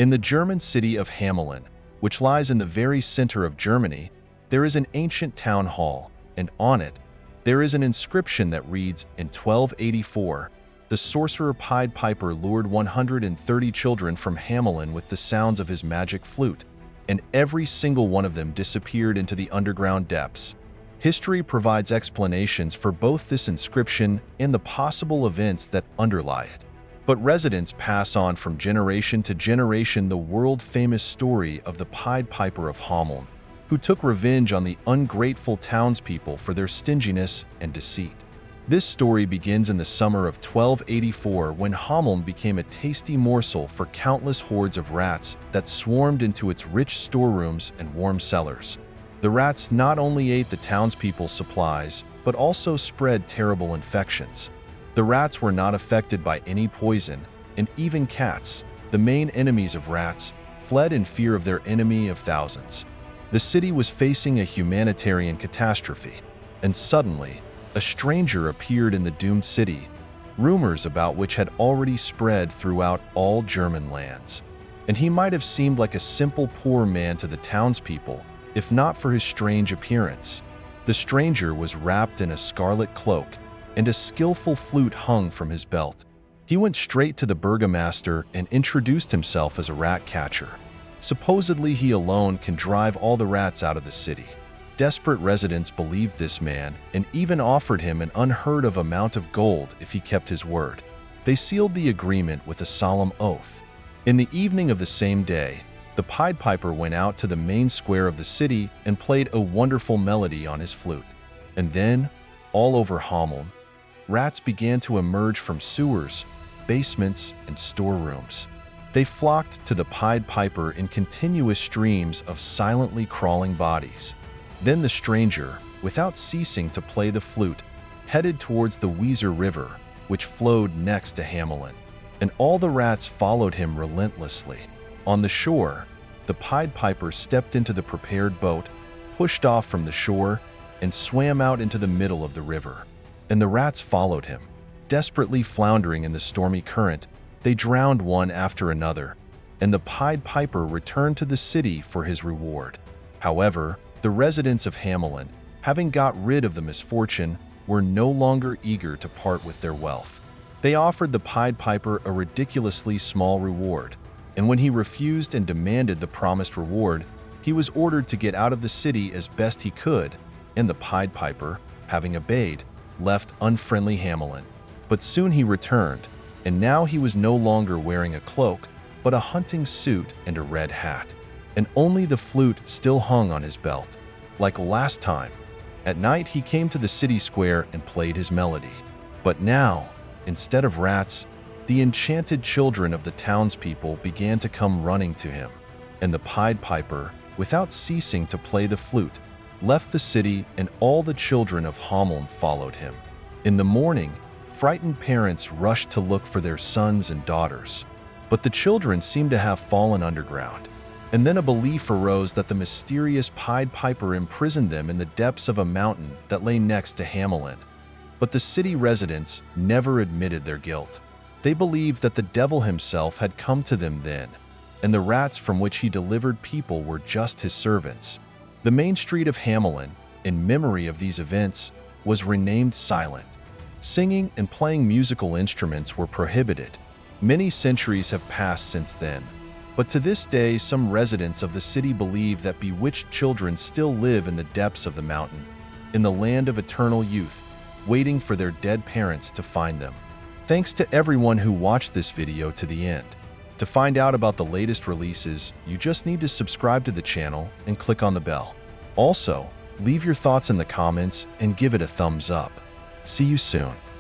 In the German city of Hamelin, which lies in the very center of Germany, there is an ancient town hall, and on it, there is an inscription that reads, in 1284, the Sorcerer Pied Piper lured 130 children from Hamelin with the sounds of his magic flute, and every single one of them disappeared into the underground depths. History provides explanations for both this inscription and the possible events that underlie it. But residents pass on from generation to generation the world-famous story of the Pied Piper of Hameln, who took revenge on the ungrateful townspeople for their stinginess and deceit. This story begins in the summer of 1284 when Hameln became a tasty morsel for countless hordes of rats that swarmed into its rich storerooms and warm cellars. The rats not only ate the townspeople's supplies, but also spread terrible infections. The rats were not affected by any poison, and even cats, the main enemies of rats, fled in fear of their enemy of thousands. The city was facing a humanitarian catastrophe, and suddenly, a stranger appeared in the doomed city, rumors about which had already spread throughout all German lands. And he might have seemed like a simple poor man to the townspeople, if not for his strange appearance. The stranger was wrapped in a scarlet cloak, and a skillful flute hung from his belt. He went straight to the burgomaster and introduced himself as a rat catcher. Supposedly he alone can drive all the rats out of the city. Desperate residents believed this man and even offered him an unheard-of amount of gold if he kept his word. They sealed the agreement with a solemn oath. In the evening of the same day, the Pied Piper went out to the main square of the city and played a wonderful melody on his flute. And then, all over Hameln, rats began to emerge from sewers, basements, and storerooms. They flocked to the Pied Piper in continuous streams of silently crawling bodies. Then the stranger, without ceasing to play the flute, headed towards the Weser River, which flowed next to Hamelin, and all the rats followed him relentlessly. On the shore, the Pied Piper stepped into the prepared boat, pushed off from the shore, and swam out into the middle of the river. And the rats followed him. Desperately floundering in the stormy current, they drowned one after another, and the Pied Piper returned to the city for his reward. However, the residents of Hamelin, having got rid of the misfortune, were no longer eager to part with their wealth. They offered the Pied Piper a ridiculously small reward, and when he refused and demanded the promised reward, he was ordered to get out of the city as best he could, and the Pied Piper, having obeyed, left unfriendly Hamelin. But soon he returned, and now he was no longer wearing a cloak, but a hunting suit and a red hat. And only the flute still hung on his belt. Like last time, at night he came to the city square and played his melody. But now, instead of rats, the enchanted children of the townspeople began to come running to him. And the Pied Piper, without ceasing to play the flute, left the city, and all the children of Hameln followed him. In the morning, frightened parents rushed to look for their sons and daughters. But the children seemed to have fallen underground. And then a belief arose that the mysterious Pied Piper imprisoned them in the depths of a mountain that lay next to Hamelin. But the city residents never admitted their guilt. They believed that the devil himself had come to them then, and the rats from which he delivered people were just his servants. The main street of Hamelin, in memory of these events, was renamed Silent. Singing and playing musical instruments were prohibited. Many centuries have passed since then, but to this day some residents of the city believe that bewitched children still live in the depths of the mountain, in the land of eternal youth, waiting for their dead parents to find them. Thanks to everyone who watched this video to the end. To find out about the latest releases, you just need to subscribe to the channel and click on the bell. Also, leave your thoughts in the comments and give it a thumbs up. See you soon.